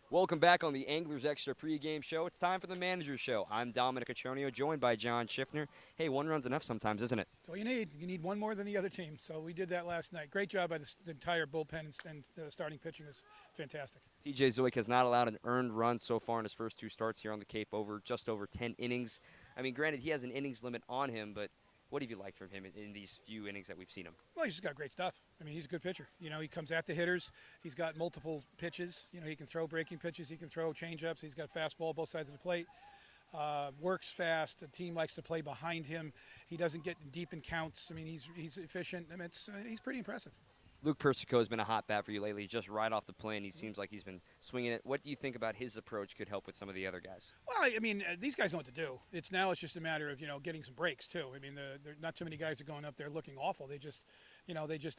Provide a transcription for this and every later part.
Welcome back on the Anglers Extra pregame show. It's time for the Manager's Show. I'm Dominic Achonio, joined by John Schiffner. Hey, one run's enough sometimes, isn't it? That's all you need. You need one more than the other team. So we did that last night. Great job by the entire bullpen and the starting pitching was fantastic. TJ Zoic has not allowed an earned run so far in his first two starts here on the Cape, over just over 10 innings. I mean, granted, he has an innings limit on him, but what have you liked from him in these few innings that we've seen him? Well, he's just got great stuff. I mean, he's a good pitcher. He comes at the hitters. He's got multiple pitches. He can throw breaking pitches. He can throw changeups. He's got fastball both sides of the plate. Works fast. The team likes to play behind him. He doesn't get deep in counts. I mean, he's efficient. I mean, he's pretty impressive. Luke Persico has been a hot bat for you lately. Just right off the plane, he seems like he's been swinging it. What do you think about his approach could help with some of the other guys? Well, I mean, these guys know what to do. It's just a matter of getting some breaks too. I mean, there not too many guys are going up there looking awful. They just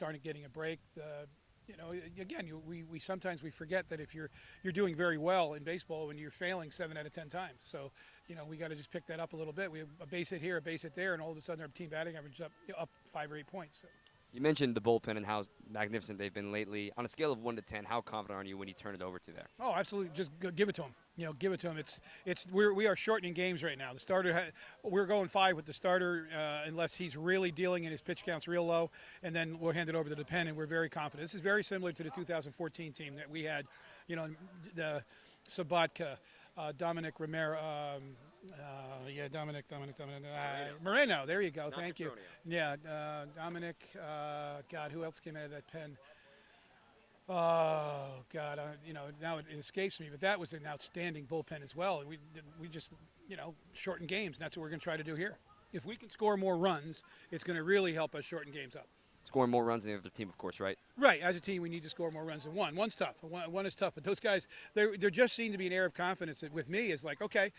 aren't getting a break. Again, we sometimes we forget that if you're doing very well in baseball when you're failing 7 out of 10 times. So we got to just pick that up a little bit. We have a base hit here, a base hit there, and all of a sudden our team batting average is up 5 or 8 points. So. You mentioned the bullpen and how magnificent they've been lately. On a scale of 1 to 10, how confident are you when you turn it over to there? Oh, absolutely. Just give it to them. Give it to them. We are shortening games right now. The starter, we're going 5 with the starter unless he's really dealing and his pitch count's real low, and then we'll hand it over to the pen, and we're very confident. This is very similar to the 2014 team that we had. The Sabatka, Dominic Romero. Dominic. Moreno. There you go. Not Thank you. Petronio. Yeah, Dominic. God, who else came out of that pen? Oh God, now it escapes me. But that was an outstanding bullpen as well. And we just shorten games. And that's what we're going to try to do here. If we can score more runs, it's going to really help us shorten games up. Scoring more runs than the other team, of course, right? Right. As a team, we need to score more runs than one. One's tough. One is tough. But those guys, there just seem to be an air of confidence that with me is like, okay,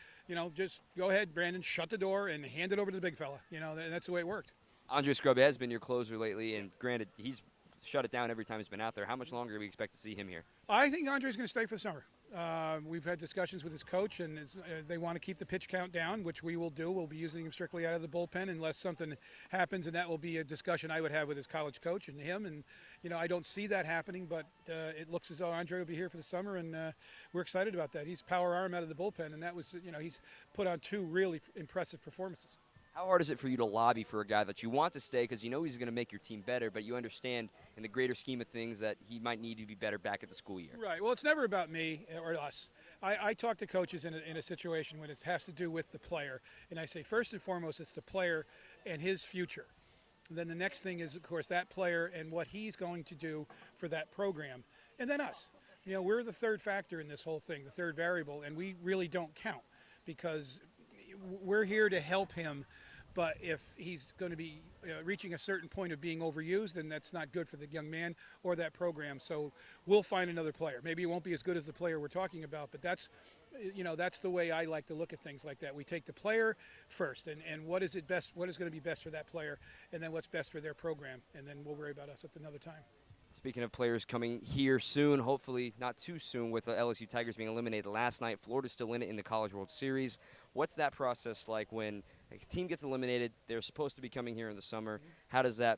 just go ahead, Brandon, shut the door and hand it over to the big fella. And that's the way it worked. Andre Scrub has been your closer lately, and granted, he's shut it down every time he's been out there. How much longer do we expect to see him here? I think Andre's going to stay for the summer. We've had discussions with his coach, and they want to keep the pitch count down, which we will do. We'll be using him strictly out of the bullpen unless something happens, and that will be a discussion I would have with his college coach and him. And, I don't see that happening, but it looks as though Andre will be here for the summer, and we're excited about that. He's power arm out of the bullpen, and that was, he's put on 2 really impressive performances. How hard is it for you to lobby for a guy that you want to stay because you know he's going to make your team better, but you understand in the greater scheme of things that he might need to be better back at the school year? Right. Well, it's never about me or us. I talk to coaches in a situation when it has to do with the player, and I say first and foremost it's the player and his future. And then the next thing is, of course, that player and what he's going to do for that program, and then us. We're the third factor in this whole thing, the third variable, and we really don't count because we're here to help him. But if he's going to be reaching a certain point of being overused, then that's not good for the young man or that program. So we'll find another player. Maybe it won't be as good as the player we're talking about, but that's the way I like to look at things like that. We take the player first, and what is going to be best for that player, and then what's best for their program, and then we'll worry about us at another time. Speaking of players coming here soon, hopefully not too soon, with the LSU Tigers being eliminated last night. Florida's still in it in the College World Series. What's that process like when a team gets eliminated? They're supposed to be coming here in the summer. How does the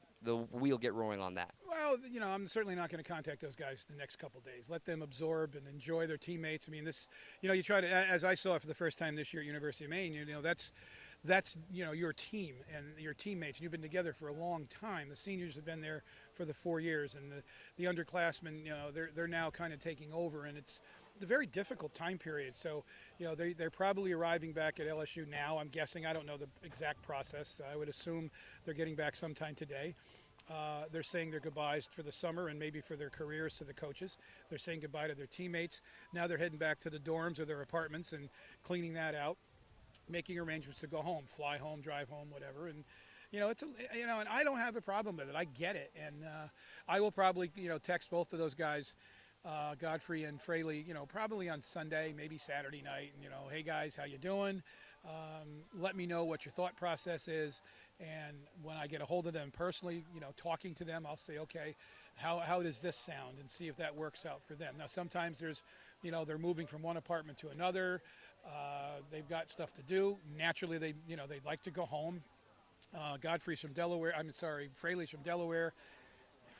wheel get rolling on that? Well, I'm certainly not going to contact those guys the next couple of days. Let them absorb and enjoy their teammates. I mean, you try to, as I saw it for the first time this year at University of Maine, that's your team and your teammates. You've been together for a long time. The seniors have been there for the 4 years, and the underclassmen, they're now kind of taking over, and it's a very difficult time period. So, they're probably arriving back at LSU now. I'm guessing. I don't know the exact process. I would assume they're getting back sometime today. They're saying their goodbyes for the summer and maybe for their careers to the coaches. They're saying goodbye to their teammates. Now they're heading back to the dorms or their apartments and cleaning that out, making arrangements to go home, fly home, drive home, whatever. And and I don't have a problem with it. I get it, and I will probably text both of those guys, Godfrey and Fraley, probably on Sunday, maybe Saturday night, and hey guys, how you doing? Let me know what your thought process is, and when I get a hold of them personally, talking to them, I'll say, okay, how does this sound, and see if that works out for them. Now sometimes there's, they're moving from one apartment to another. They've got stuff to do. Naturally, they'd like to go home. Godfrey's from Delaware. Fraley's from Delaware.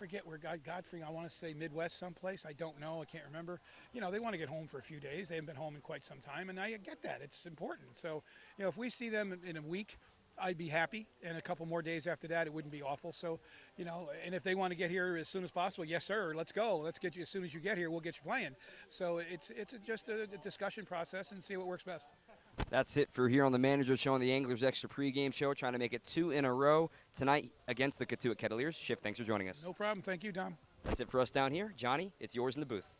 forget where Godfrey, I want to say Midwest someplace. I don't know. I can't remember. They want to get home for a few days. They haven't been home in quite some time, and I get that. It's important. So, if we see them in a week, I'd be happy. And a couple more days after that, it wouldn't be awful. So, and if they want to get here as soon as possible, yes, sir, let's go. Let's get you as soon as you get here. We'll get you playing. So it's just a discussion process and see what works best. That's it for here on the Manager Show on the Anglers Extra pregame show, trying to make it 2 in a row tonight against the Cotuit Kettleers. Schiff, thanks for joining us. No problem. Thank you, Dom. That's it for us down here. Johnny, it's yours in the booth.